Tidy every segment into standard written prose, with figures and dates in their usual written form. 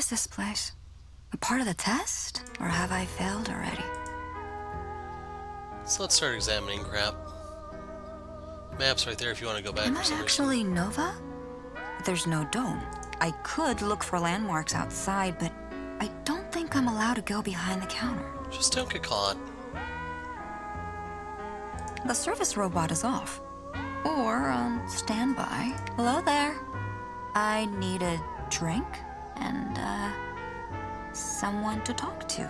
is this place? A part of the test? Or have I failed already? So let's start examining crap. Map's right there if you want to go back Am for I some reason. actually Nova? There's no dome. I could look for landmarks outside, but I don't think I'm allowed to go behind the counter. Just don't get caught. The service robot is off. Or on standby. Hello there. I need a drink and, someone to talk to.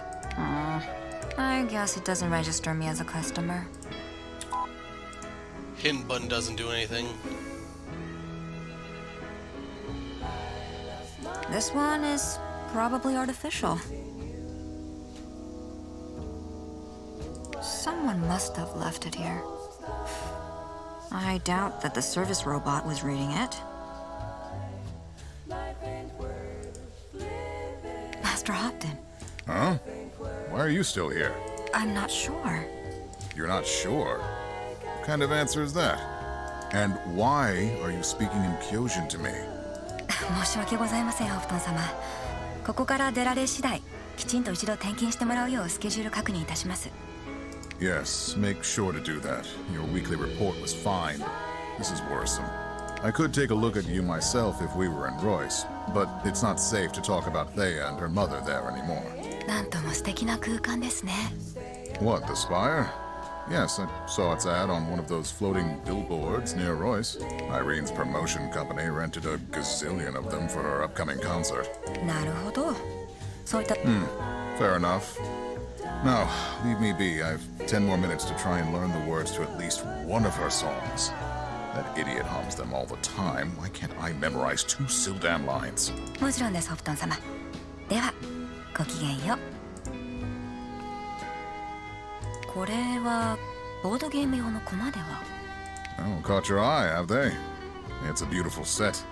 I guess it doesn't register me as a customer. Hidden button doesn't do anything. This one is probably artificial. Someone must have left it here. I doubt that the service robot was reading it. Master Hopton. Huh? Why are you still here? I'm not sure. You're not sure? What kind of answer is that? And why are you speaking in Kyojin to me? 申し訳ございません、ホプトン様。ここから出られ次第、きちんと一度点検してもらうようスケジュール確認いたします。Yes, make sure to do that. Your weekly report was fine. This is worrisome. I could take a look at you myself if we were in Royce, but it's not safe to talk about Thea and her mother there anymore. なんとも素敵な空間ですね。What, the Spire? Yes, I saw its ad on one of those floating billboards near Royce. Irene's promotion company rented a gazillion of them for her upcoming concert. なるほど。そういった。Fair enough. Now, leave me be. I've 10 more minutes to try and learn the words to at least one of her songs. That idiot hums them all the time. Why can't I memorize 2 Sildan lines? もちろんです、ホプトン様。では、ごきげんよう。これはボードゲーム用のコマでは。Oh, caught your eye, have they? It's a beautiful set.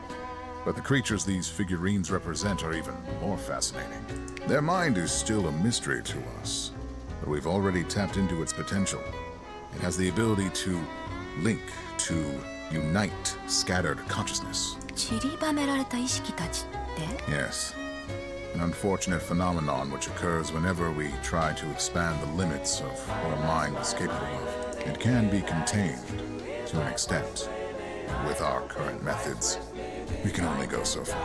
But the creatures these figurines represent are even more fascinating. Their mind is still a mystery to us, but we've already tapped into its potential. It has the ability to link, to unite scattered consciousness. 散りばめられた意識たちって？ Yes. An unfortunate phenomenon which occurs whenever we try to expand the limits of what a mind is capable of. It can be contained, to an extent. With our current methods, we can only go so far.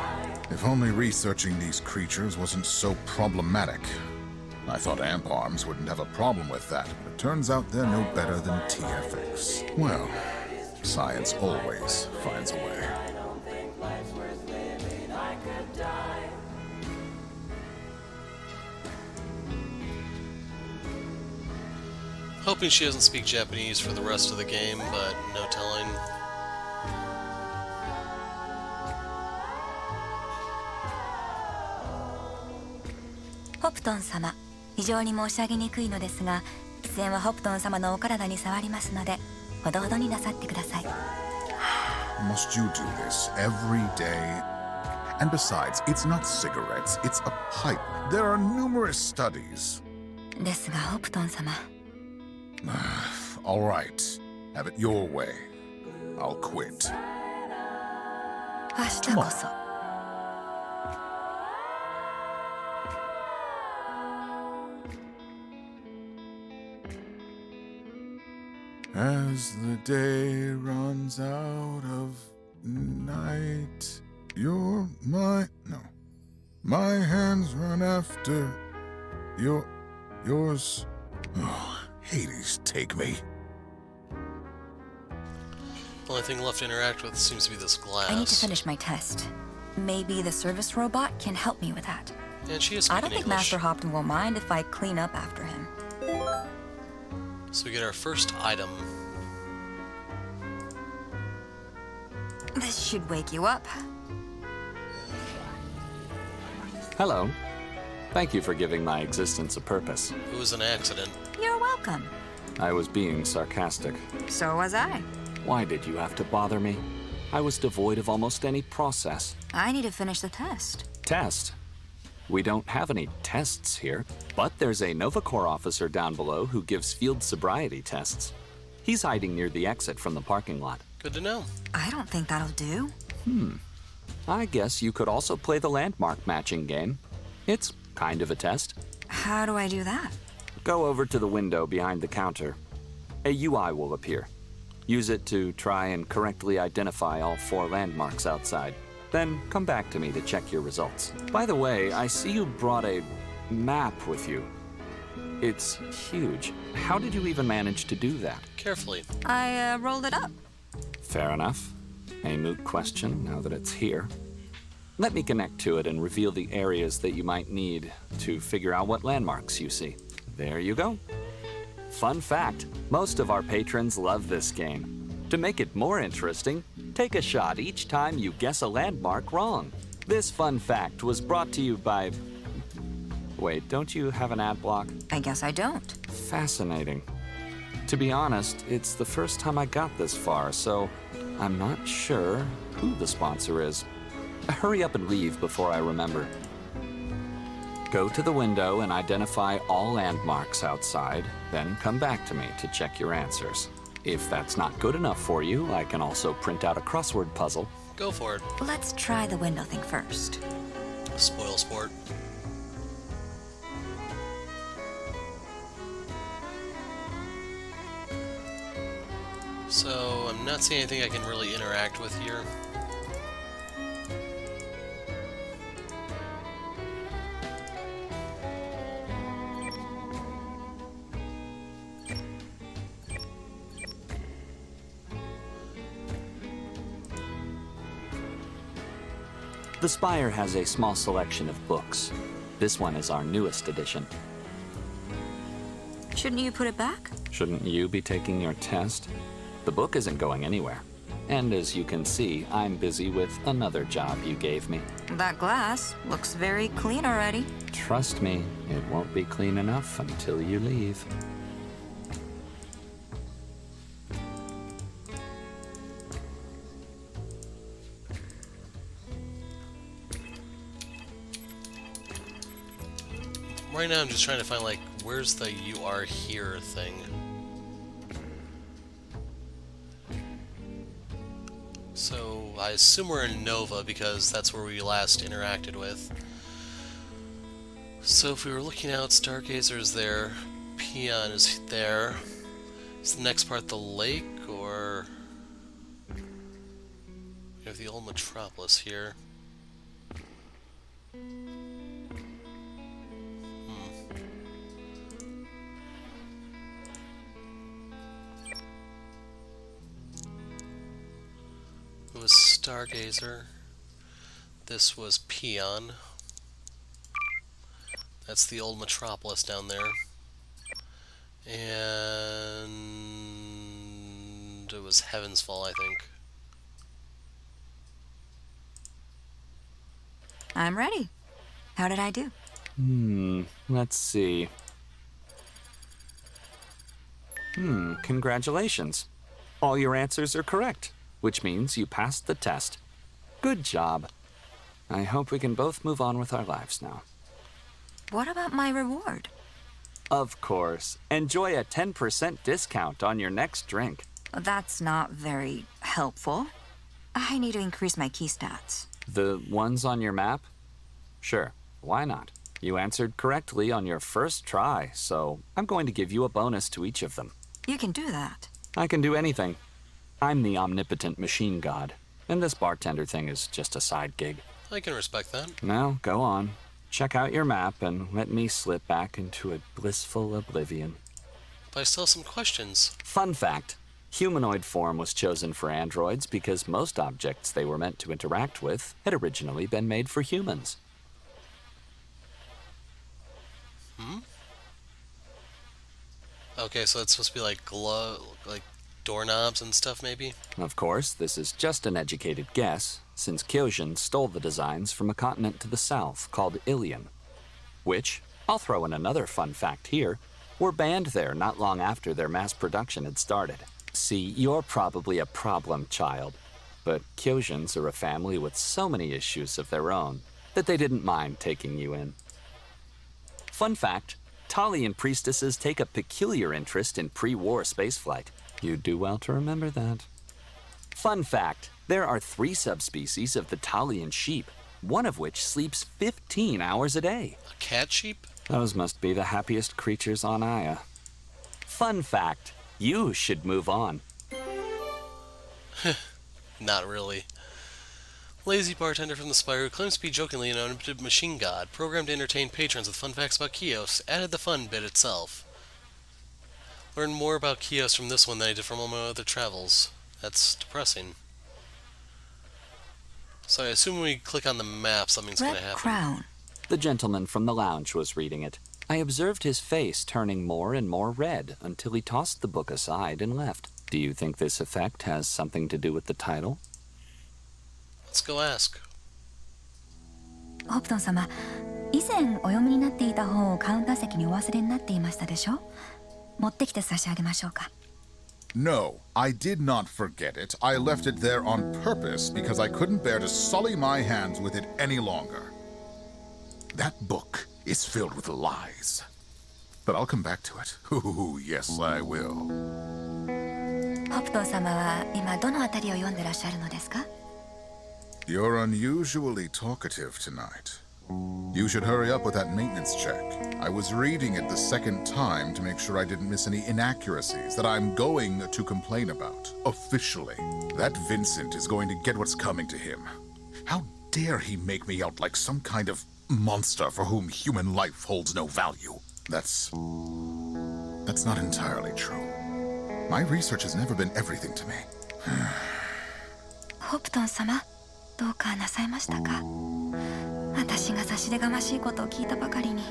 If only researching these creatures wasn't so problematic. I thought amp arms wouldn't have a problem with that, but it turns out they're no better than TFX. Well, science always finds a way. Hoping she doesn't speak Japanese for the rest of the game, but no telling. Hopton 様、非常に申し上げにくいのですが、喫煙はホプトン様のお体に触りますので、ほどほどになさってください。Must you do this every day? And besides, it's not cigarettes, it's a pipe. There are numerous studies. ですが、ホプトン様。All right. Have it your way. I'll quit. 明日こそ。As the day runs out of night, you're my... No. My hands run after yours. Oh, Hades, take me. Only thing left to interact with seems to be this glass. I need to finish my test. Maybe the service robot can help me with that. And she is I speaking don't think English. Master Hopton will mind if I clean up after him. So we get our first item. This should wake you up. Hello. Thank you for giving my existence a purpose. It was an accident. You're welcome. I was being sarcastic. So was I. Why did you have to bother me? I was devoid of almost any process. I need to finish the test. Test? We don't have any tests here, but there's a Nova Corps officer down below who gives field sobriety tests. He's hiding near the exit from the parking lot. Good to know. I don't think that'll do. I guess you could also play the landmark matching game. It's kind of a test. How do I do that? Go over to the window behind the counter. A UI will appear. Use it to try and correctly identify all 4 landmarks outside. Then come back to me to check your results. By the way, I see you brought a map with you. It's huge. How did you even manage to do that? Carefully. I rolled it up. Fair enough. A moot question now that it's here. Let me connect to it and reveal the areas that you might need to figure out what landmarks you see. There you go. Fun fact, most of our patrons love this game. To make it more interesting, take a shot each time you guess a landmark wrong. This fun fact was brought to you by... Wait, don't you have an ad block? I guess I don't. Fascinating. To be honest, it's the first time I got this far, so I'm not sure who the sponsor is. Hurry up and leave before I remember. Go to the window and identify all landmarks outside, then come back to me to check your answers. If that's not good enough for you, I can also print out a crossword puzzle. Go for it. Let's try the window thing first. Spoil sport. So, I'm not seeing anything I can really interact with here. The Spire has a small selection of books. This one is our newest edition. Shouldn't you put it back? Shouldn't you be taking your test? The book isn't going anywhere. And as you can see, I'm busy with another job you gave me. That glass looks very clean already. Trust me, it won't be clean enough until you leave. Right now I'm just trying to find, like, where's the "you are here" thing? So, I assume we're in Nova because that's where we last interacted with. So if we were looking out, Stargazer's there, Peon is there. Is the next part the lake, or... We have the old metropolis here. It was Stargazer. This was Peon. That's the old metropolis down there. And it was Heaven's Fall, I think. I'm ready. How did I do? Let's see. Congratulations. All your answers are correct, which means you passed the test. Good job. I hope we can both move on with our lives now. What about my reward? Of course. Enjoy a 10% discount on your next drink. That's not very helpful. I need to increase my key stats. The ones on your map? Sure, why not? You answered correctly on your first try, so I'm going to give you a bonus to each of them. You can do that. I can do anything. I'm the omnipotent machine god, and this bartender thing is just a side gig. I can respect that. Now, go on. Check out your map and let me slip back into a blissful oblivion. But I still have some questions. Fun fact, humanoid form was chosen for androids because most objects they were meant to interact with had originally been made for humans. Okay, so it's supposed to be like like doorknobs and stuff, maybe? Of course, this is just an educated guess, since Kyojin stole the designs from a continent to the south called Ilion, which, I'll throw in another fun fact here, were banned there not long after their mass production had started. See, you're probably a problem child, but Kyojins are a family with so many issues of their own that they didn't mind taking you in. Fun fact, Talian priestesses take a peculiar interest in pre-war spaceflight. You'd do well to remember that. Fun fact, there are 3 subspecies of the Talian sheep, one of which sleeps 15 hours a day. A cat sheep? Those must be the happiest creatures on Aya. Fun fact, you should move on. Not really. Lazy bartender from the Spire who claims to be jokingly an unlimited machine god, programmed to entertain patrons with fun facts about Kios, added the fun bit itself. Learned more about Kios from this one than I did from all my other travels. That's depressing. So I assume when we click on the map, something's going to happen. Crown. The gentleman from the lounge was reading it. I observed his face turning more and more red until he tossed the book aside and left. Do you think this effect has something to do with the title? Let's go ask. ホプトン様、以前お読みになっていた本をカウンター席にお忘れになっていましたでしょ？持ってきて差し上げましょうか。No, I did not forget it. I left it there on purpose because I couldn't bear to sully my hands with it any longer. That book is filled with lies. But I'll come back to it. Ooh, yes, I will. ホプトン様は今どのあたりを読んでらっしゃるのですか？ You're unusually talkative tonight. You should hurry up with that maintenance check. I was reading it the second time to make sure I didn't miss any inaccuracies that I'm going to complain about. Officially. That Vincent is going to get what's coming to him. How dare he make me out like some kind of monster for whom human life holds no value? That's not entirely true. My research has never been everything to me. ホプトン様、どうかなさいましたか？私が差し出がましいことを聞いたばかりに。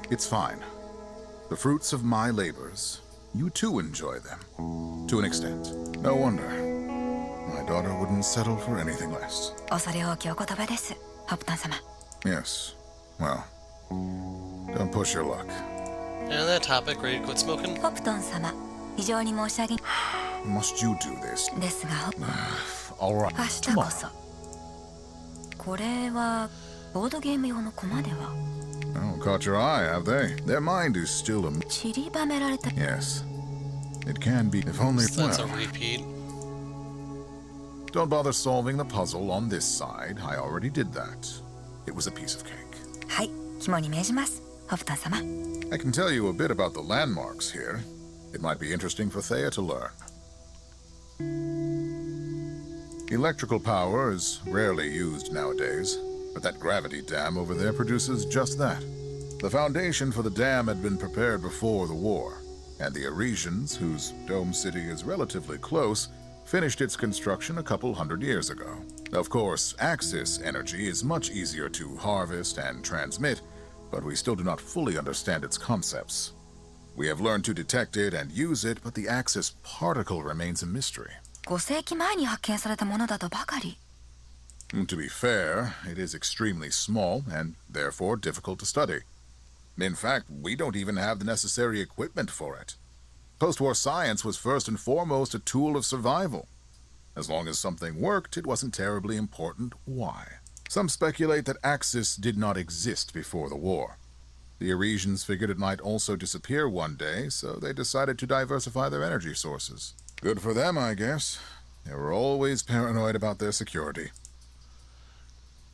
It's fine. The fruits of my labors, you too enjoy them. To an extent. No wonder. My daughter wouldn't settle for anything less. 恐れ多きお言葉です、ホプトン様。Yes. Well, don't push your luck. And on that topic, ready to quit smoking? ホプトン様、非常に申し訳 Must you do this? ですが、 All right. 明日こそ。これはボードゲーム用の駒では Oh, caught your eye, have they? Their mind is still a... 散りばめられた。 Yes. It can be, if only... So that's a well, repeat. don't bother solving the puzzle on this side. I already did that. It was a piece of cake. はい、肝に銘じます、ホプトン様。 I can tell you a bit about the landmarks here. It might be interesting for Thea to learn. Electrical power is rarely used nowadays, but that gravity dam over there produces just that. The foundation for the dam had been prepared before the war, and the Arisians, whose dome city is relatively close, finished its construction a couple hundred years ago. Of course, Axis energy is much easier to harvest and transmit, but we still do not fully understand its concepts. We have learned to detect it and use it, but the Axis particle remains a mystery. 5世紀前に発見されたものだとばかり。 To be fair, it is extremely small and therefore difficult to study. In fact, we don't even have the necessary equipment for it. Post-war science was first and foremost a tool of survival. As long as something worked, it wasn't terribly important why. Some speculate that Axis did not exist before the war. The Arisians figured it might also disappear one day, so they decided to diversify their energy sources. Good for them, I guess. They were always paranoid about their security.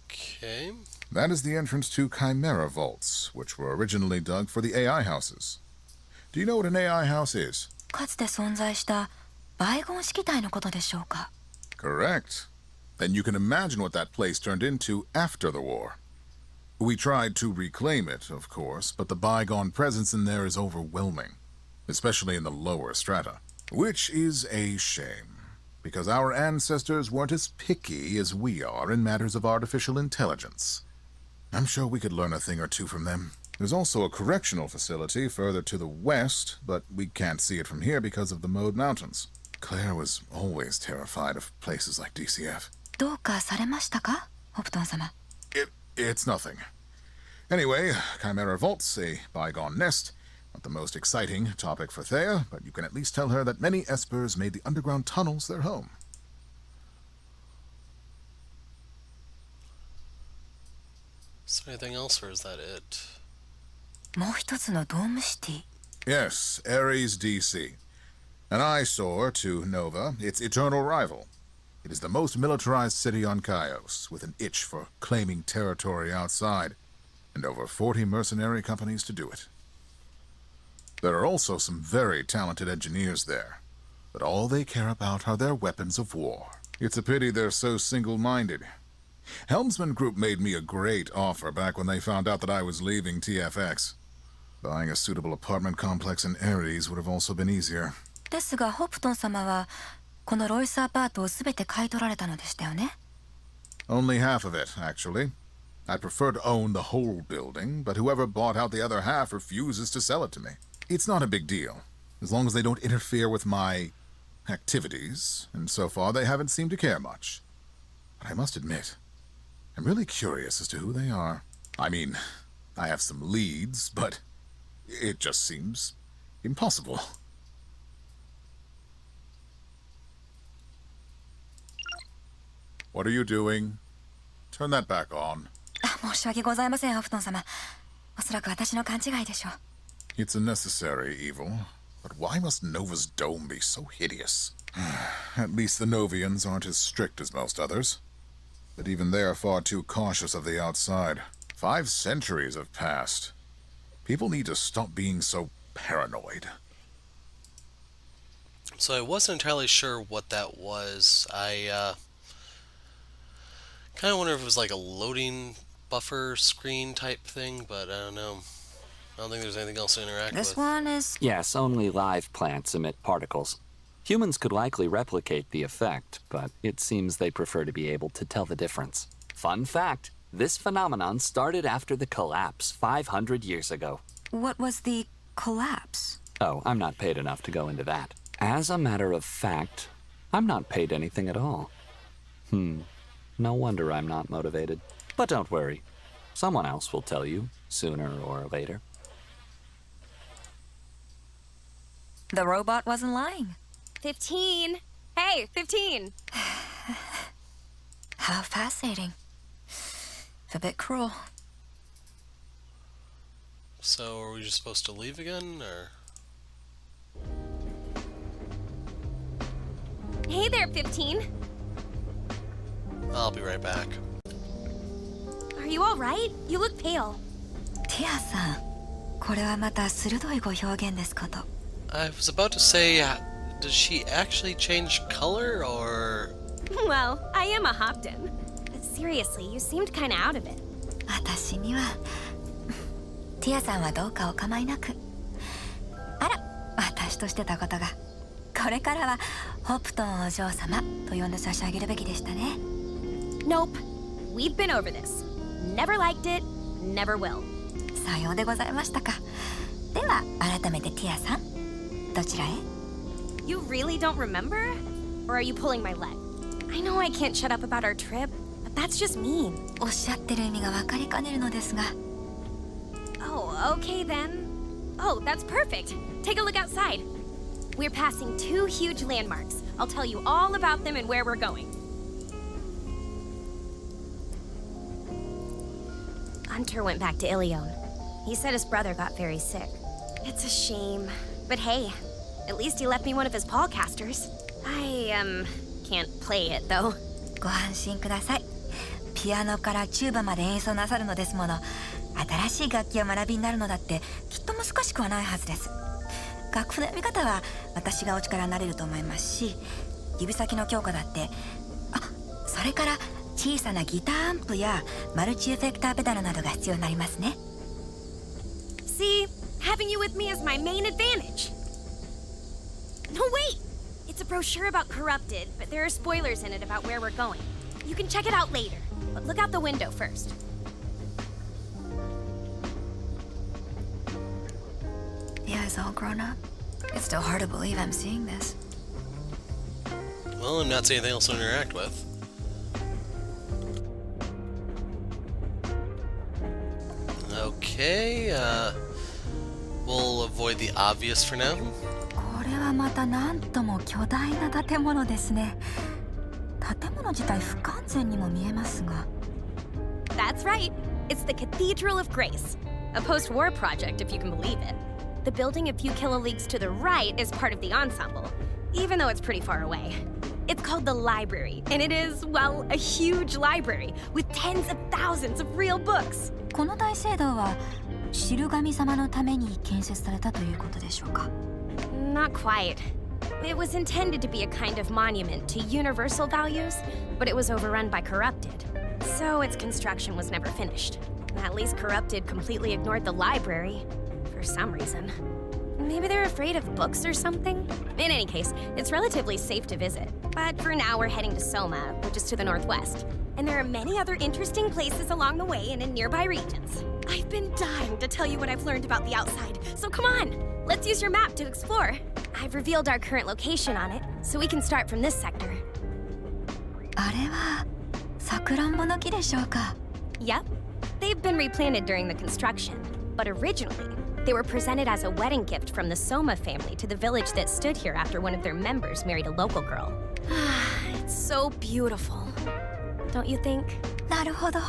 Okay. That is the entrance to Chimera vaults, which were originally dug for the AI houses. Do you know what an AI house is? かつて存在したバイゴン式体のことでしょうか。 Correct. Then you can imagine what that place turned into after the war. We tried to reclaim it, of course, but the bygone presence in there is overwhelming, especially in the lower strata. Which is a shame, because our ancestors weren't as picky as we are in matters of artificial intelligence. I'm sure we could learn a thing or two from them. There's also a correctional facility further to the west, but we can't see it from here because of the Mode Mountains. Claire was always terrified of places like DCF. どうかされましたか、ホプトン様。 It's nothing. Anyway, Chimera Vaults, a bygone nest. Not the most exciting topic for Thea, but you can at least tell her that many Espers made the underground tunnels their home. Is there anything else, or is that it? もう一つのドームシティ。 Yes, Ares DC. An eyesore to Nova, its eternal rival. It is the most militarized city on Chios, with an itch for claiming territory outside, and over 40 mercenary companies to do it. There are also some very talented engineers there, but all they care about are their weapons of war. It's a pity they're so single-minded. Helmsman Group made me a great offer back when they found out that I was leaving TFX. Buying a suitable apartment complex in Ares would have also been easier. ですが、ホプトン様はこのロイスアパートをすべて買い取られたのでしたよね。 Only half of it, actually. I'd prefer to own the whole building, but whoever bought out the other half refuses to sell it to me. It's not a big deal, as long as they don't interfere with my activities, and so far they haven't seemed to care much. But I must admit, I'm really curious as to who they are. I mean, I have some leads, but it just seems impossible. What are you doing? Turn that back on. 申し訳ございません、ホプトン様。おそらく私の勘違いでしょう。 It's a necessary evil, but why must Nova's dome be so hideous? At least the Novians aren't as strict as most others. But even they are far too cautious of the outside. 5 centuries have passed. People need to stop being so paranoid. So I wasn't entirely sure what that was. I kind of wonder if it was like a loading buffer screen type thing, but I don't know. I don't think there's anything else to interact with. This one is... Yes, only live plants emit particles. Humans could likely replicate the effect, but it seems they prefer to be able to tell the difference. Fun fact, this phenomenon started after the collapse 500 years ago. What was the collapse? Oh, I'm not paid enough to go into that. As a matter of fact, I'm not paid anything at all. No wonder I'm not motivated. But don't worry. Someone else will tell you, sooner or later. The robot wasn't lying. 15. Hey, 15. How fascinating. A bit cruel. So are we just supposed to leave again, or? Hey there, 15. I'll be right back. Are you all right? You look pale. ティアさん、これはまた鋭いご表現ですこと。 I was about to say, does she actually change color, or? Well, I am a Hopton. But seriously, you seemed kinda out of it. 私にはティアさんはどうかお構いなく。あら、私としてたことが。これからはホプトンお嬢様と呼んで差し上げるべきでしたね。 Nope. We've been over this. Never liked it, never will. さようでございましたか。では改めてティアさん、どちらへ？ You really don't remember? Or are you pulling my leg? I know I can't shut up about our trip, but that's just mean. おっしゃってる意味が分かりかねるのですが。 Oh, okay then. Oh, that's perfect. Take a look outside. We're passing 2 huge landmarks. I'll tell you all about them and where we're going. Hunter went back to Ilion. He said his brother got very sick. It's a shame. But hey, at least he left me one of his Paulcasters. I, can't play it though. ご安心ください。ピアノからチューバまで演奏なさるのですもの。新しい楽器を学びになるのだってきっと難しくはないはずです。楽譜の読み方は私がお力になれると思いますし、指先の強化だって、それから小さなギターアンプやマルチエフェクターペダルなどが必要になりますね。 See, having you with me is my main advantage. No, wait! It's a brochure about Corrupted, but there are spoilers in it about where we're going. You can check it out later, but look out the window first. Yeah, it's all grown up. It's still hard to believe I'm seeing this. Well, I'm not seeing anything else to interact with. Okay, we'll avoid the obvious for now. これはまたなんとも巨大な建物ですね。建物自体不完全にも見えますが。 That's right. It's the Cathedral of Grace, a post-war project, if you can believe it. The building a few kiloleagues to the right is part of the ensemble, even though it's pretty far away. It's called the library, and it is, well, a huge library with tens of thousands of real books. この大聖堂は知る神様のために建設されたということでしょうか？ Not quite. It was intended to be a kind of monument to universal values, but it was overrun by Corrupted. So its construction was never finished. At least Corrupted completely ignored the library, for some reason. Maybe they're afraid of books or something? In any case, it's relatively safe to visit. But for now, we're heading to Soma, which is to the northwest. And there are many other interesting places along the way and in nearby regions. I've been dying to tell you what I've learned about the outside, so come on! Let's use your map to explore. I've revealed our current location on it, so we can start from this sector. あれはさくらんぼの木でしょうか？ Yep. They've been replanted during the construction, but originally, they were presented as a wedding gift from the Soma family to the village that stood here after one of their members married a local girl. It's so beautiful. Don't you think? なるほど。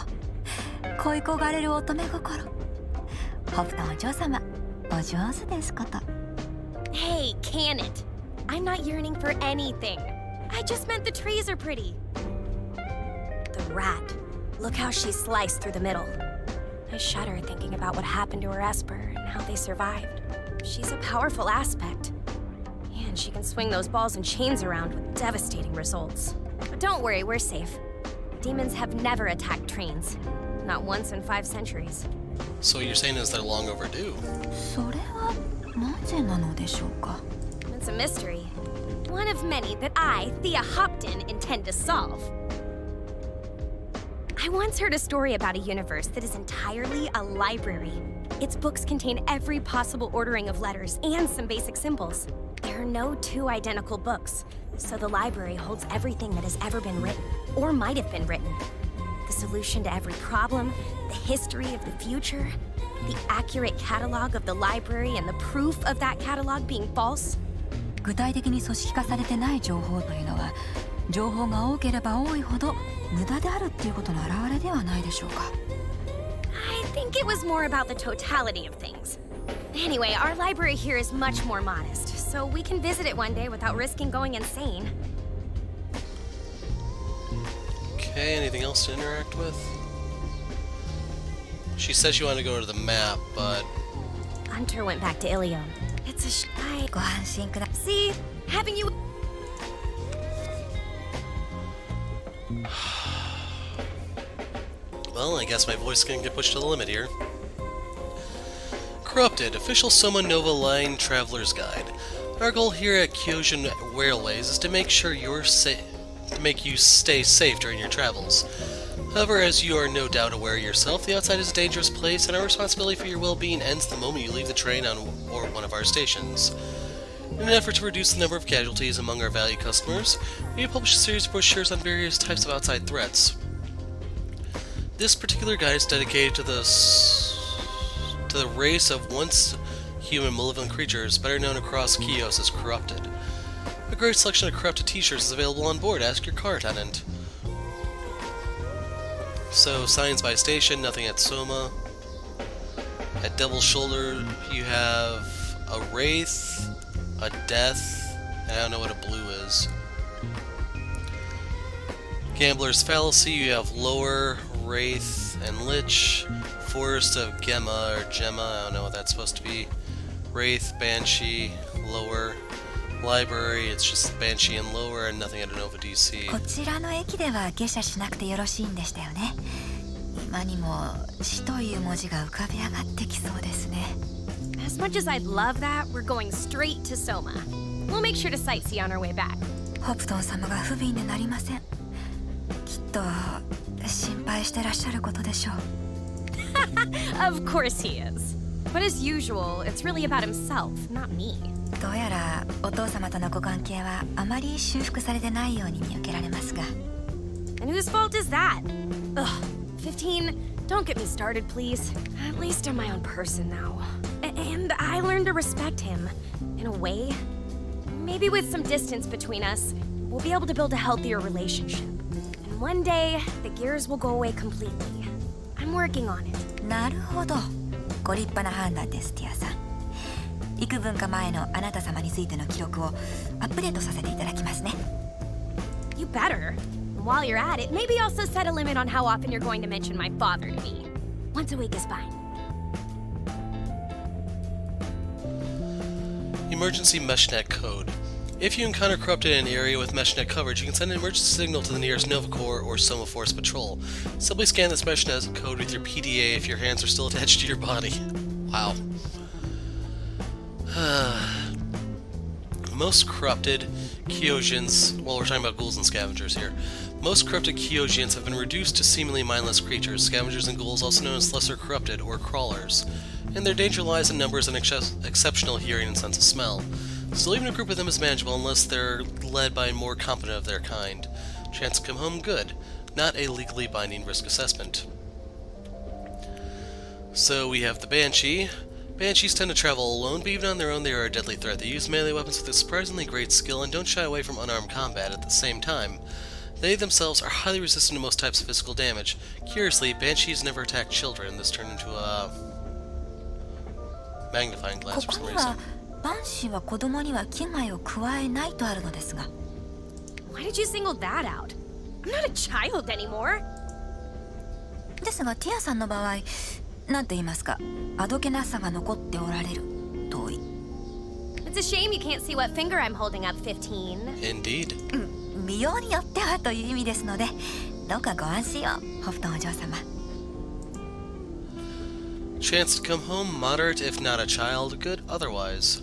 恋焦がれる乙女心。ホプトンお嬢様、お上手ですこと。 Hey, can it? I'm not yearning for anything. I just meant the trees are pretty. The rat. Look how she's sliced through the middle. I shudder thinking about what happened to her Esper and how they survived. She's a powerful aspect. And she can swing those balls and chains around with devastating results. But don't worry, we're safe. Demons have never attacked trains. Not once in 5 centuries. So what you're saying is they're long overdue. それはなぜなのでしょうか？ It's a mystery. One of many that I, Thea Hopton, intend to solve. I once heard a story about a universe that is entirely a library. Its books contain every possible ordering of letters and some basic symbols. There are no 2 identical books, so the library holds everything that has ever been written, or might have been written. The solution to every problem, the history of the future, the accurate catalog of the library and the proof of that catalog being false. 具体的に組織化されてない情報というのは、情報が多ければ多いほど無駄であるっていうことの表れではないでしょうか。 I think it was more about the totality of things. Anyway, our library here is much more modest, so we can visit it one day without risking going insane. Okay, anything else to interact with? She said she wanted to go to the map, but... Hunter went back to Ilion. It's aご安心ください。 See? Having you... Well, I guess my voice is gonna get pushed to the limit here. Corrupted, official Soma Nova Line Traveler's Guide. Our goal here at Kyojin Railways is to make sure to make you stay safe during your travels. However, as you are no doubt aware yourself, the outside is a dangerous place, and our responsibility for your well-being ends the moment you leave the train on or one of our stations. In an effort to reduce the number of casualties among our valued customers, we publish a series of brochures on various types of outside threats. This particular guide is dedicated to the race of once human malevolent creatures, better known across Chios as Corrupted. A great selection of Corrupted t-shirts is available on board. Ask your car attendant. So, signs by station, nothing at Soma. At Devil's Shoulder, you have a Wraith, a Death, and I don't know what a blue is. Gambler's Fallacy, you have Lower, Wraith, and Lich. Forest of Gemma, or Gemma, I don't know what that's supposed to be. Wraith, Banshee, Lower. Library, it's just Banshee and Lower, and nothing at Nova DC. こちらの駅では下車しなくてよろしいんでしたよね。今にも死という文字が浮かび上がってきそうですね。 As much as I'd love that, we're going straight to Soma. We'll make sure to sightsee on our way back. ホプトン様が不憫でなりません。きっと心配してらっしゃることでしょう。Of course he is. But as usual, it's really about himself, not me. どうやらお父様とのご関係はあまり修復されてないように見受けられますが。 And whose fault is that? Ugh, 15, don't get me started, please. At least I'm my own person now. And I learned to respect him, in a way. Maybe with some distance between us, we'll be able to build a healthier relationship. And one day, the gears will go away completely. I'm working on it. なるほど。ご立派な判断です、ティアさん。幾分か前のあなた様についての記録をアップデートさせていただきますね。better. And while you're at it, maybe also set a limit on how often you're going to mention my father to me. Once a week is fine. Emergency meshnet code. If you encounter corrupted in an area with meshnet coverage, you can send an emergency signal to the nearest Nova Corps or Soma Force patrol. Simply scan this meshnet code with your PDA if your hands are still attached to your body. Wow. Most corrupted Kyojins, well, we're talking about ghouls and scavengers here. Most corrupted Kyojins have been reduced to seemingly mindless creatures, scavengers and ghouls also known as lesser corrupted or crawlers, and their danger lies in numbers and exceptional hearing and sense of smell. Still, even a group of them is manageable unless they're led by more competent of their kind. Chance to come home, good. Not a legally binding risk assessment. So we have the Banshee. Banshees tend to travel alone, but even on their own they are a deadly threat. They use melee weapons with a surprisingly great skill and don't shy away from unarmed combat at the same time. They themselves are highly resistant to most types of physical damage. Curiously, Banshees never attack children. This turned into a magnifying glass for some reason. バンシーは子供には危害を加えないとあるのですが。Why did you single that out? I'm not a child anymore. ですがティアさんの場合、なんと言いますか、あどけなさが残っておられるとい。It's a shame you can't see what finger I'm holding up, 15. Indeed. 見ようによってはという意味ですので、どうかご安心を、ホフトンお嬢様。Chance to come home, moderate if not a child, good otherwise.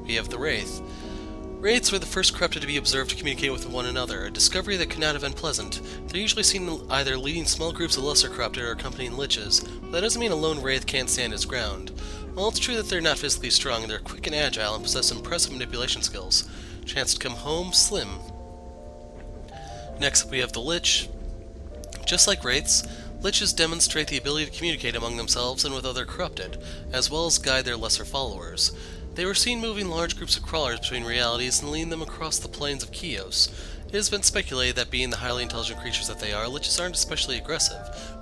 We have the Wraith. Wraiths were the first corrupted to be observed to communicate with one another, a discovery that could not have been pleasant. They're usually seen either leading small groups of lesser corrupted or accompanying liches, but that doesn't mean a lone Wraith can't stand his ground. While it's true that they're not physically strong, they're quick and agile and possess impressive manipulation skills. Chance to come home, slim. Next up we have the Lich. Just like Wraiths, Liches demonstrate the ability to communicate among themselves and with other corrupted, as well as guide their lesser followers. They were seen moving large groups of crawlers between realities and leading them across the plains of Chios. It has been speculated that being the highly intelligent creatures that they are, Liches aren't especially aggressive.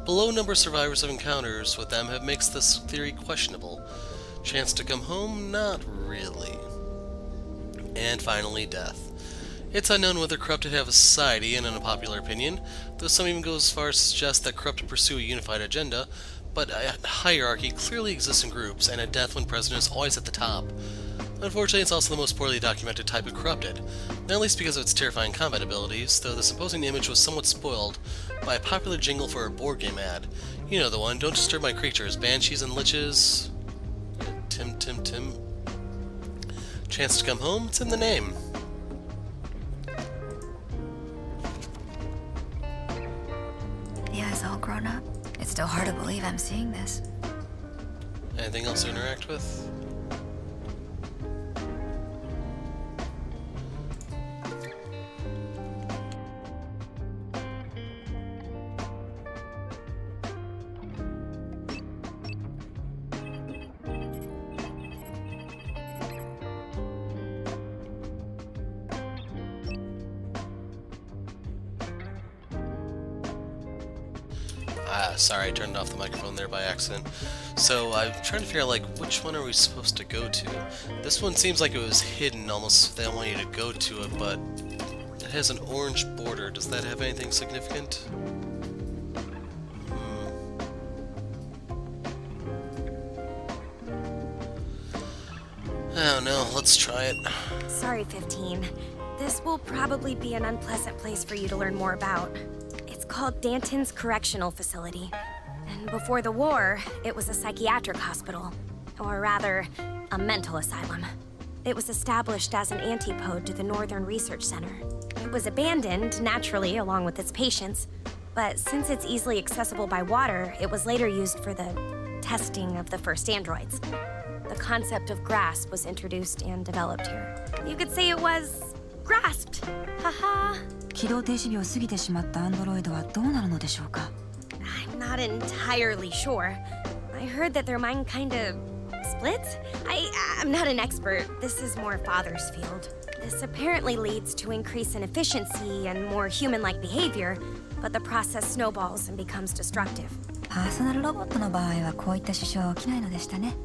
But low number of survivors of encounters with them have makes this theory questionable. Chance to come home? Not really. And finally, death. It's unknown whether corrupted have a society, in an unpopular opinion, though some even go as far as to suggest that corrupted pursue a unified agenda, but a hierarchy clearly exists in groups, and a death when present is always at the top. Unfortunately, it's also the most poorly documented type of corrupted, not least because of its terrifying combat abilities, though this imposing image was somewhat spoiled by a popular jingle for a board game ad. You know the one, don't disturb my creatures, banshees and liches... Tim. Chance to come home? It's in the name. Yeah, it's all grown up. It's still hard to believe I'm seeing this. Anything else to interact with? Sorry, I turned off the microphone there by accident. So I'm trying to figure out, like, which one are we supposed to go to? This one seems like it was hidden, almost they don't want you to go to it, but it has an orange border. Does that have anything significant? I don't know, let's try it. Sorry, 15. This will probably be an unpleasant place for you to learn more about. It's called Danton's Correctional Facility. And before the war, it was a psychiatric hospital. Or rather, a mental asylum. It was established as an antipode to the Northern Research Center. It was abandoned, naturally, along with its patients. But since it's easily accessible by water, it was later used for the testing of the first androids. The concept of grasp was introduced and developed here. You could say it was grasped. Haha. 起動停止日を過ぎてしまったアンドロイドはどうなるのでしょうか I'm not entirely sure. I heard that their mind kinda splits? I'm not an expert. This is more Father's field. This apparently leads to increase in efficiency and more human-like behavior, but the process snowballs and becomes destructive. パーソナルロボットの場合はこういった支障は起きないのでしたね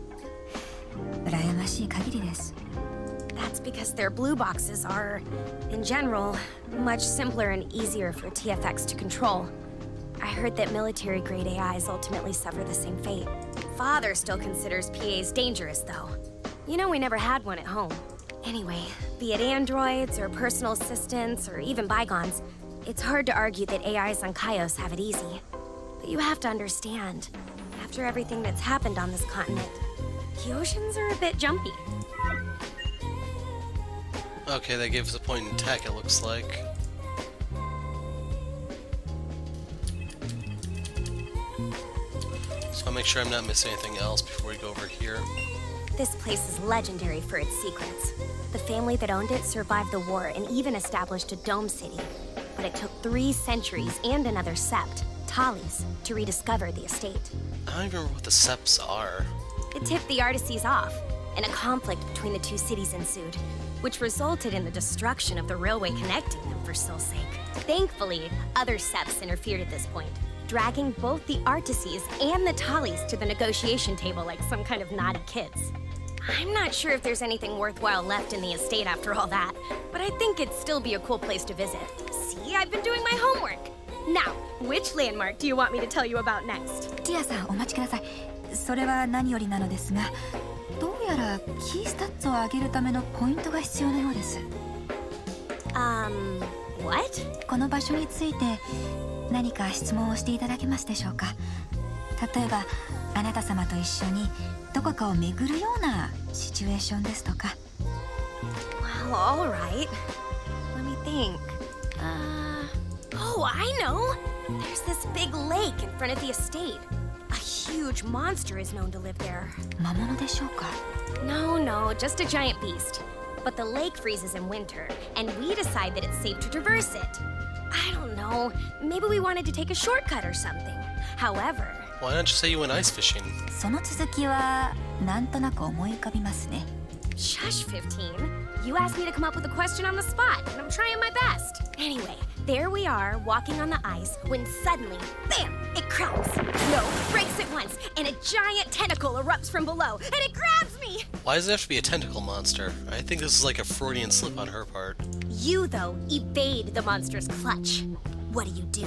羨ましい限りです That's because their blue boxes are, in general, much simpler and easier for TFX to control. I heard that military-grade AIs ultimately suffer the same fate. Father still considers PAs dangerous, though. You know we never had one at home. Anyway, be it androids or personal assistants or even bygones, it's hard to argue that AIs on Kaios have it easy. But you have to understand, after everything that's happened on this continent, Kyoshins are a bit jumpy. Okay, that gave us a point in tech, it looks like. So I'll make sure I'm not missing anything else before we go over here. This place is legendary for its secrets. The family that owned it survived the war and even established a dome city. But it took 3 centuries and another sept, Tallies, to rediscover the estate. I don't even remember what the septs are. It tipped the artists off, and a conflict between the 2 cities ensued, which resulted in the destruction of the railway connecting them for Sil's sake. Thankfully, other septs interfered at this point, dragging both the artists and the Tallies to the negotiation table like some kind of naughty kids. I'm not sure if there's anything worthwhile left in the estate after all that, but I think it'd still be a cool place to visit. See, I've been doing my homework. Now, which landmark do you want me to tell you about next? ティアさん、お待ちください。それは何よりなのですが、どうやらキースタッツを上げるためのポイントが必要なようです。What? この場所について何か質問をしていただけますでしょうか。例えば、あなた様と一緒にどこかを巡るようなシチュエーションですとか。Well, all right. Let me think. Oh, I know! There's this big lake in front of the estate. A huge monster is known to live there. 魔物でしょうか。No, just a giant beast. But the lake freezes in winter, and we decide that it's safe to traverse it. I don't know. Maybe we wanted to take a shortcut or something. However... Why not just say you went ice fishing? その続きはなんとなく思い浮かびますね。Shush, 15. You asked me to come up with a question on the spot, and I'm trying my best. Anyway, there we are, walking on the ice, when suddenly, bam! It cracks. No, breaks at once, and a giant tentacle erupts from below, and it grabs me! Why does it have to be a tentacle monster? I think this is like a Freudian slip on her part. You, though, evade the monster's clutch. What do?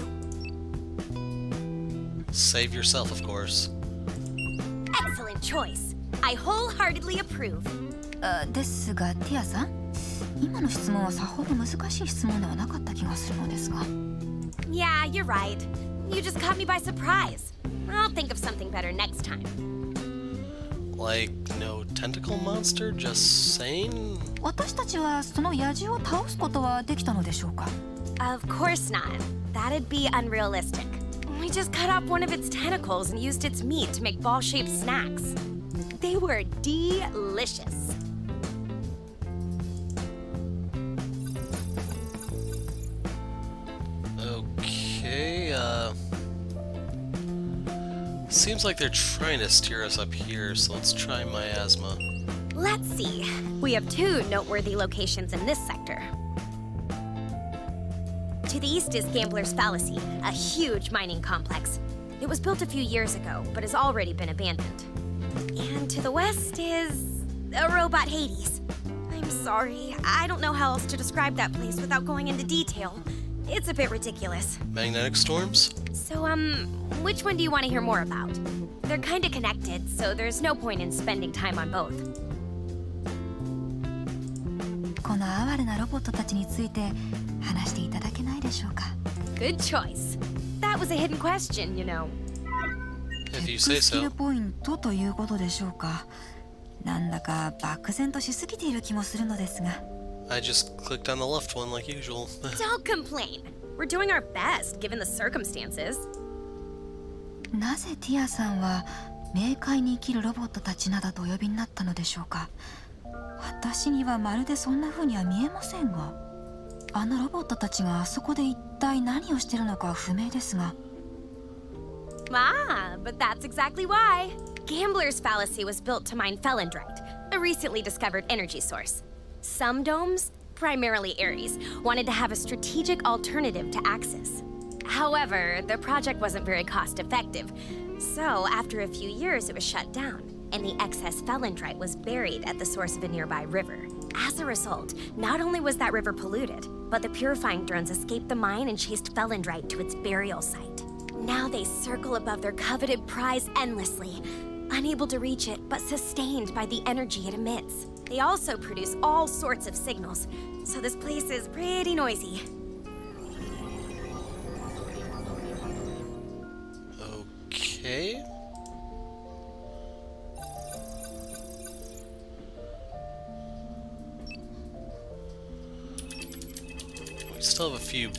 Save yourself, of course. Excellent choice. I wholeheartedly approve. ですが、ティアさん、今の質問はさほど難しい質問ではなかった気がするのですが。Yeah, you're right. You just caught me by surprise. I'll think of something better next time. Like, no tentacle monster? Just saying? 私たちはその野獣を倒すことはできたのでしょうか。 Of course not. That'd be unrealistic. We just cut off one of its tentacles and used its meat to make ball-shaped snacks. They were delicious. Okay, seems like they're trying to steer us up here, so let's try miasma. Let's see. We have 2 noteworthy locations in this sector. To the east is Gambler's Fallacy, a huge mining complex. It was built a few years ago, but has already been abandoned. And to the west is a robot Hades. I'm sorry, I don't know how else to describe that place without going into detail. It's a bit ridiculous. Magnetic storms? So, which one do you want to hear more about? They're kinda connected, so there's no point in spending time on both. この哀れなロボットたちについて話していただけないでしょうか。Good choice. That was a hidden question, you know. If you say スキル so. ポイントということでしょうか。なんだか漠然としすぎている気もするのですが。I just clicked on the left one like usual. Don't complain. We're doing our best, given the circumstances. なぜティアさんは冥界に生きるロボットたちなどとお呼びになったのでしょうか。私にはまるでそんな風には見えませんが、あのロボットたちがあそこで一体何をしてるのか不明ですが。But that's exactly why. Gambler's Fallacy was built to mine felondrite, a recently discovered energy source. Some domes, primarily Ares, wanted to have a strategic alternative to Axis. However, the project wasn't very cost-effective, so after a few years it was shut down, and the excess felondrite was buried at the source of a nearby river. As a result, not only was that river polluted, but the purifying drones escaped the mine and chased Felondrite to its burial site. Now they circle above their coveted prize endlessly, unable to reach it, but sustained by the energy it emits. They also produce all sorts of signals, so this place is pretty noisy. Okay. We still have a few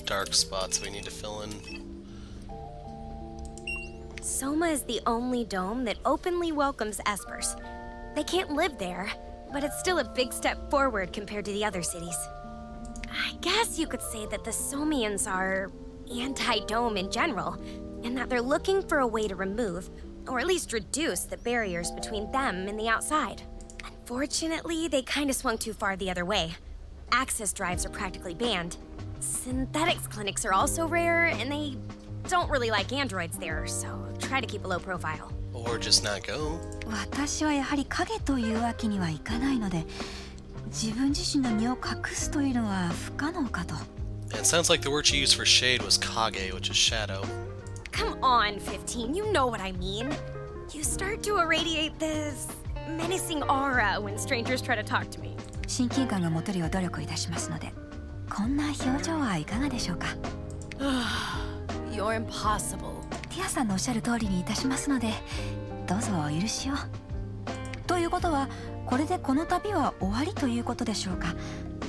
dark spots we need to fill in. Soma is the only dome that openly welcomes espers. They can't live there, but it's still a big step forward compared to the other cities. I guess you could say that the Somians are anti-dome in general, and that they're looking for a way to remove, or at least reduce, the barriers between them and the outside. Unfortunately, they kind of swung too far the other way. Access drives are practically banned. Synthetics clinics are also rare, and they don't really like androids there, so try to keep a low profile. Or just not go. 私はやはり影というわけにはいかないので、自分自身の身を隠すというのは不可能かと。 And it sounds like the word she used for shade was kage, which is shadow. Come on, 15, you know what I mean. You start to irradiate this menacing aura when strangers try to talk to me. 親近感が持てるよう努力いたしますので、こんな表情はいかがでしょうか。You're impossible. ティアさんのおっしゃる通りにいたしますので、どうぞお許しを。ということは、これでこの旅は終わりということでしょうか。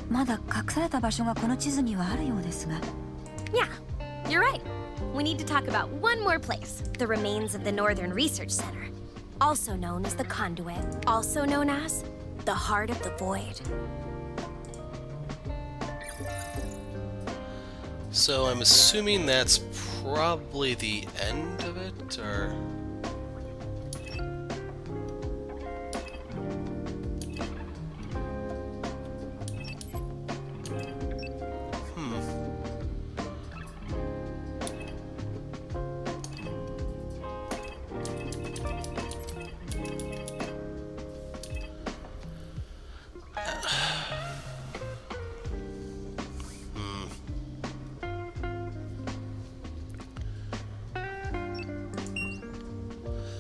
まだ隠された場所がこの地図にはあるようですが。Yeah, you're right. We need to talk about one more place, the remains of the Northern Research Center, also known as the Conduit, also known as the Heart of the Void. So I'm assuming that's probably the end of it, or...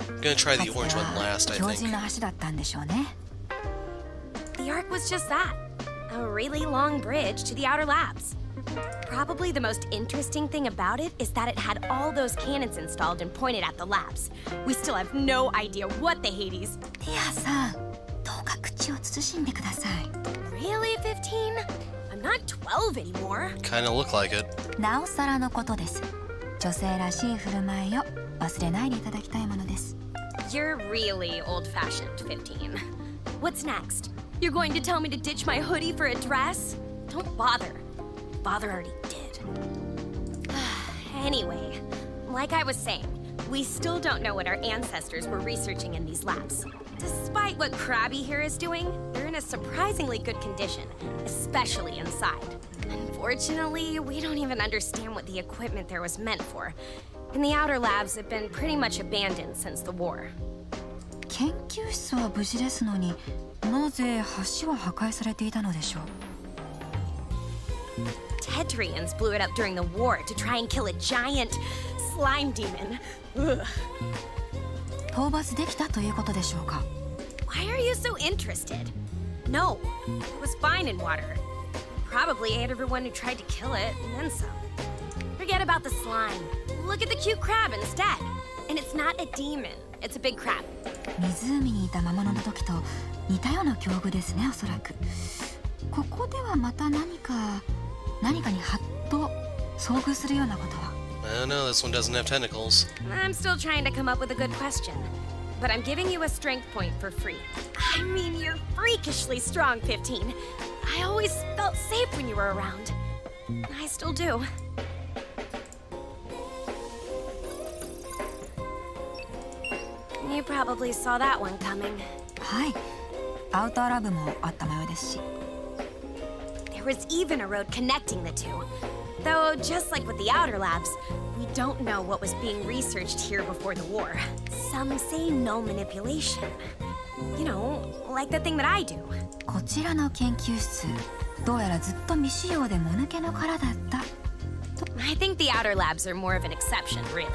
I'm gonna try the orange one last, I 強 think. 靭な橋だったんでしょうね。 The Ark was just that, a really long bridge to the outer labs. Probably the most interesting thing about it is that it had all those cannons installed and pointed at the labs. We still have no idea what the Hades. ティアさん、どうか口を慎んでください。 Really, 15? I'm not 12 anymore. Kinda look like it. なおさらのことです。女性らしい振る舞いを忘れないでいただきたいものです。 You're really old-fashioned, 15. What's next? You're going to tell me to ditch my hoodie for a dress? Don't bother. Father already did. Anyway, like I was saying, we still don't know what our ancestors were researching in these labs. Despite what Krabby here is doing, they're in a surprisingly good condition, especially inside. Unfortunately, we don't even understand what the equipment there was meant for. And the outer labs have been pretty much abandoned since the war. 研究室は無事ですのに、なぜ橋は破壊されていたのでしょう。 Tetrians blew it up during the war to try and kill a giant slime demon. Ugh. 討伐できたということでしょうか。 Why are you so interested? No, it was fine in water. Probably ate everyone who tried to kill it, and then some. Forget about the slime. Look at the cute crab instead. And it's not a demon, it's a big crab. 湖にいた魔物の時と似たような境遇ですね、おそらく。ここではまた何かにハッと遭遇するようなことは。 I don't know, this one doesn't have tentacles. I'm still trying to come up with a good question. But I'm giving you a strength point for free. I mean, you're freakishly strong, 15. I always felt safe when you were around. I still do. You probably saw that one coming. はい。アウターラブもあった模様ですし。 There was even a road connecting the two. Though, just like with the outer labs, we don't know what was being researched here before the war. Some say no manipulation. You know, like the thing that I do. こちらの研究室、どうやらずっと未使用でもぬけの殻だった。 I think the outer labs are more of an exception, really.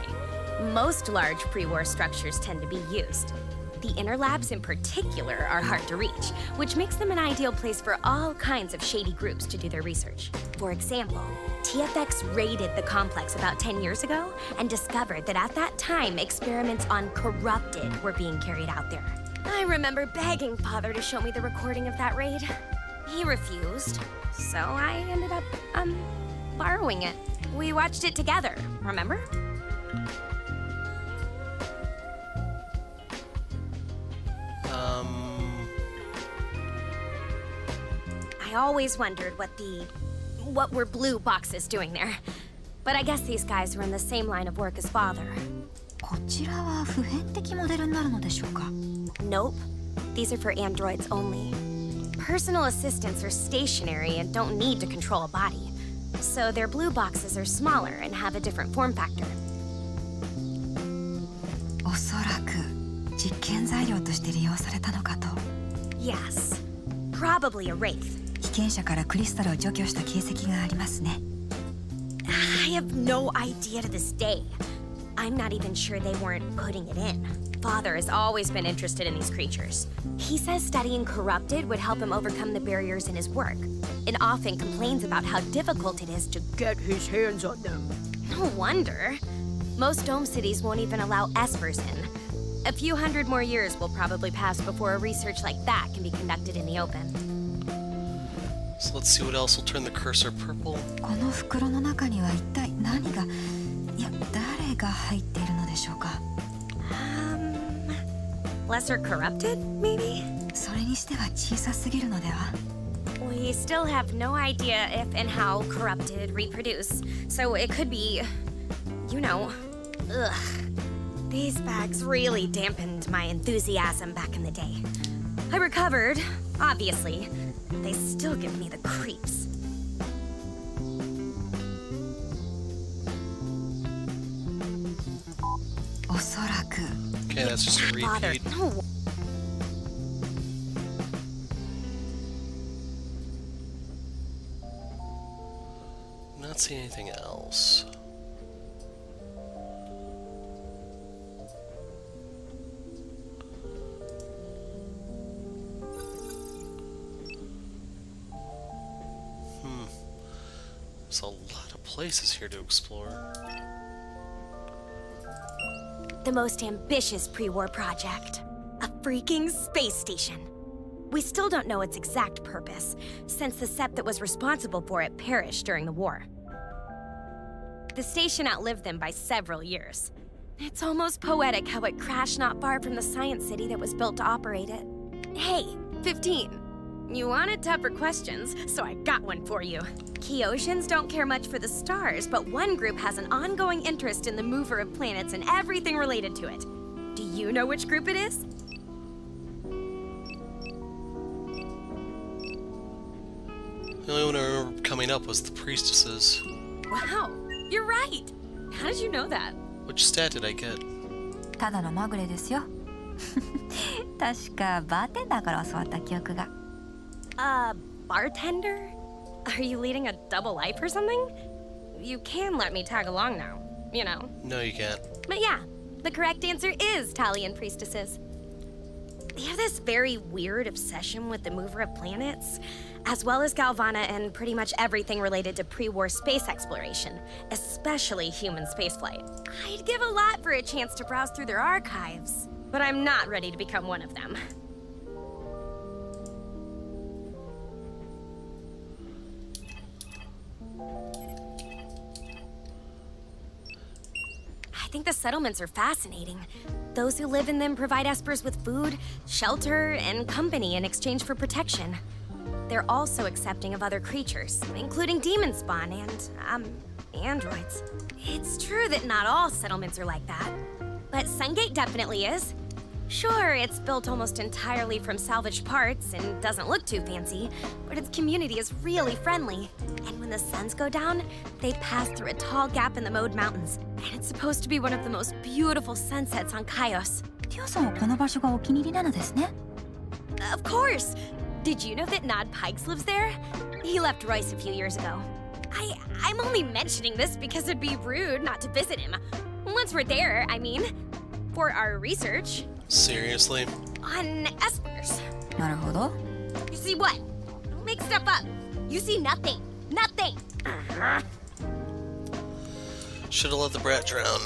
Most large pre-war structures tend to be used. The inner labs in particular are hard to reach, which makes them an ideal place for all kinds of shady groups to do their research. For example, TFX raided the complex about 10 years ago and discovered that at that time, experiments on corrupted were being carried out there. I remember begging Father to show me the recording of that raid. He refused, so I ended up, borrowing it. We watched it together, remember? I always wondered what were blue boxes doing there. But I guess these guys were in the same line of work as Father. こちらは普遍的モデルになるのでしょうか? Nope. These are for androids only. Personal assistants are stationary and don't need to control a body. So their blue boxes are smaller and have a different form factor. おそらく実験材料として利用されたのかと。 Yes. Probably a wraith. 被験者からクリスタルを除去した形跡がありますね。 I have no idea to this day. I'm not even sure they weren't putting it in. Father has always been interested in these creatures. He says studying corrupted would help him overcome the barriers in his work, and often complains about how difficult it is to get his hands on them. No wonder. Most dome cities won't even allow espers in. A few hundred more years will probably pass before a research like that can be conducted in the open. So let's see what else will turn the cursor purple. この袋の中には一体何が、いや、誰が入っているのでしょうか。Lesser corrupted, maybe? それにしては小さすぎるのでは? We still have no idea if and how corrupted reproduce, so it could be, you know, ugh. These bags really dampened my enthusiasm back in the day. I recovered, obviously, but they still give me the creeps. Okay, that's just a repeat. No. Not see anything else. There's a lot of places here to explore. The most ambitious pre-war project. A freaking space station. We still don't know its exact purpose, since the SEP that was responsible for it perished during the war. The station outlived them by several years. It's almost poetic how it crashed not far from the science city that was built to operate it. Hey, 15. You wanted tougher questions, so I got one for you. Keosians don't care much for the stars, but one group has an ongoing interest in the mover of planets and everything related to it. Do you know which group it is? The only one I remember coming up was the priestesses. Wow, you're right. How did you know that? Which stat did I get? ただのまぐれですよ。確かバーテンダーから教わった記憶が。Bartender? Are you leading a double life or something? You can let me tag along now, you know. No, you can't. But yeah, the correct answer is Talian priestesses. They have this very weird obsession with the mover of planets, as well as Galvana and pretty much everything related to pre-war space exploration, especially human spaceflight. I'd give a lot for a chance to browse through their archives, but I'm not ready to become one of them. I think the settlements are fascinating. Those who live in them provide espers with food, shelter, and company in exchange for protection. They're also accepting of other creatures, including demon spawn and, androids. It's true that not all settlements are like that, but Sungate definitely is. Sure, it's built almost entirely from salvaged parts and doesn't look too fancy, but its community is really friendly. And when the suns go down, they pass through a tall gap in the Mode Mountains, and it's supposed to be one of the most beautiful sunsets on Kaios. ティオさんはこの場所がお気に入りなのですね。Of course! Did you know that Nod Pikes lives there? He left Royce a few years ago. I'm only mentioning this because it'd be rude not to visit him. Once we're there, I mean. For our research. Seriously? On espers. なるほど。 You see what? Don't make stuff up. You see nothing. Nothing. Should have let the brat drown.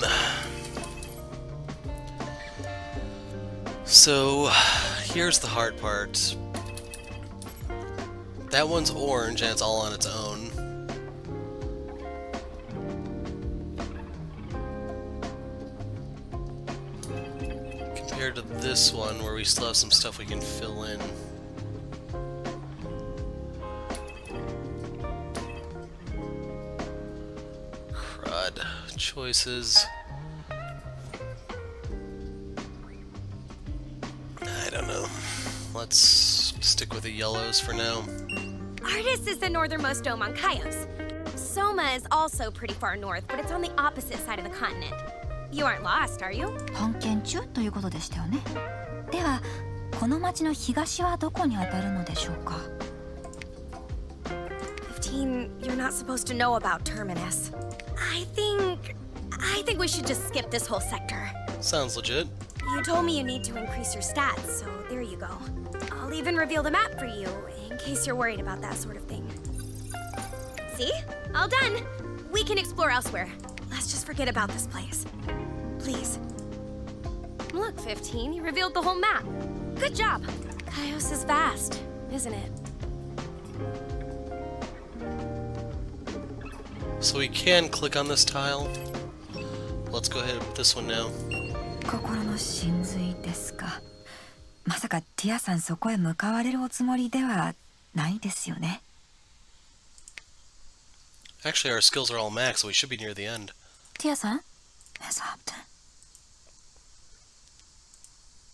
So, here's the hard part. That one's orange and it's all on its own. Compared to this one, where we still have some stuff we can fill in. Crud. Choices. I don't know. Let's stick with the yellows for now. Artis is the northernmost dome on Chios. Soma is also pretty far north, but it's on the opposite side of the continent. You aren't lost, are you? 探検中ということでしたよね。では、この町の東はどこに当たるのでしょうか。15, you're not supposed to know about Terminus. I think we should just skip this whole sector. Sounds legit. You told me you need to increase your stats, so there you go. I'll even reveal the map for you, in case you're worried about that sort of thing. See? All done. We can explore elsewhere. Let's just forget about this place. Please. Look, 15, you revealed the whole map. Good job. Chios is vast, isn't it? So we can click on this tile. Let's go ahead with this one now. 心の真髄ですか。まさかティアさんそこへ向かわれるおつもりではないですよね。Actually, our skills are all max, so we should be near the end. ティアさん、Miss Hopton。